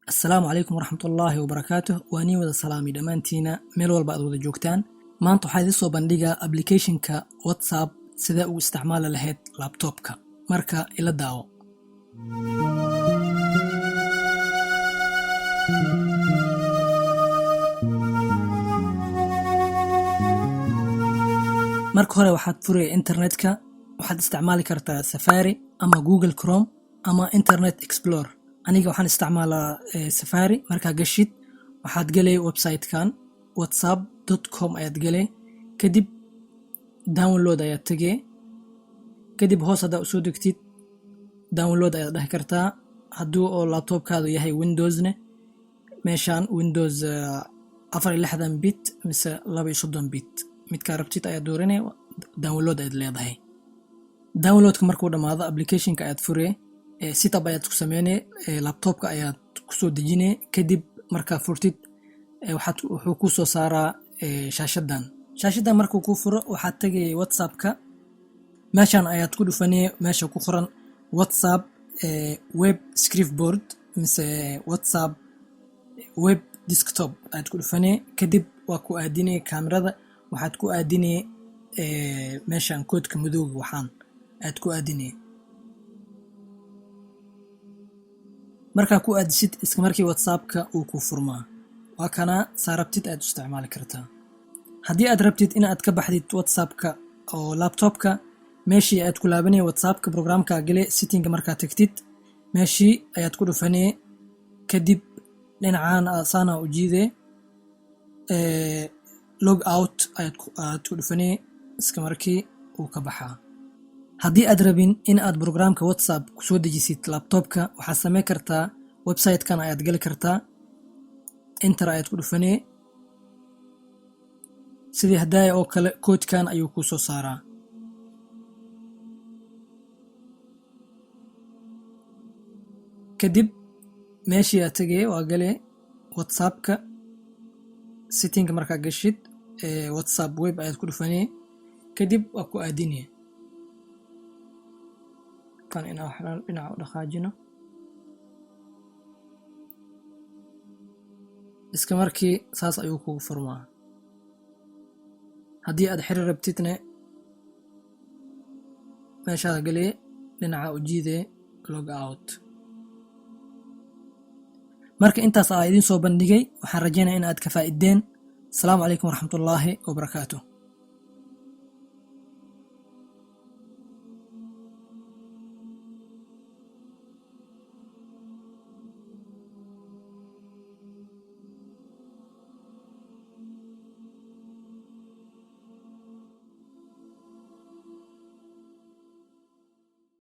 السلام عليكم ورحمة الله وبركاته واني ودا سلامي دمانتينا ميل والبا ودا joogtaan maanta waxaa idin soo bandhigaa applicationka WhatsApp sida uu isticmaali lahayd laptopka marka ila daawo marka hore waxaad furaya internetka waxaad isticmaali kartaa Safari ama Google Chrome ama Internet Explorer aniga waxaan isticmaalaa Safari marka gashid waxaad galay website-kan whatsapp.com ayaad galay kadib download ayaad tagay kadib hoos hada u soo degtid download ayaad dhax kartaa haduu oo laptopkaadu yahay Windows-ne meeshan Windows 64 bit mise 32 bit midka rabtid ayaad dooranay download ayaad leedahay downloadka markuu dhamaado applicationka ayaad furee setup ayaad ku sameynay laptopka ayaad ku soo dejinay kadib marka furtid wuxuu ku soo saaraa shaashadan markuu ku furo waxaad tagay WhatsAppka meeshan ayaad ku dhufanay meesha ku qoran WhatsApp web scriptboard mise WhatsApp web desktop ayaad ku dhufanay kadib waa ku aadinay kamerada waxaad ku aadinay meeshan koodka madowga waxaan aad ku aadinay marka ku aadisid iska markii WhatsAppka uu ku furmaa waa kana saarabtid aad isticmaali kartaa hadii aad rabtid in aad ka baxdid WhatsAppka oo laptopka meeshii aad ku laabanay WhatsAppka programka galay setting marka tagtid meeshii ayaad ku dhufanay kadib dhinacaan aasana u jiiday log out ayaad ku dhufanay iska markii uu ka baxaa hadii aad rabin in aad programka WhatsApp ku soo dejisid laptopka waxa sameey kartaa website-kan ayaad gali kartaa enter ayaad ku dhufanay sidii hadaaya oo kale koodkan ayuu ku soo saaraa kadib meeshii aad tagay waa galay WhatsAppka setting marka gashid WhatsApp web ayaad ku dhufanay kadib waa ku aadinay kan ina waxaan dhinaca u dhaqaajino iska markii saas ayuu ku furmaa hadii aad xiriir rabtidna meesha galay dhinaca u jiiday log out marka intaas aan idin soo bandhigay waxaan rajaynayaa in aad ka faa'iideen. Assalamu alaykum warahmatullahi wabarakatuh.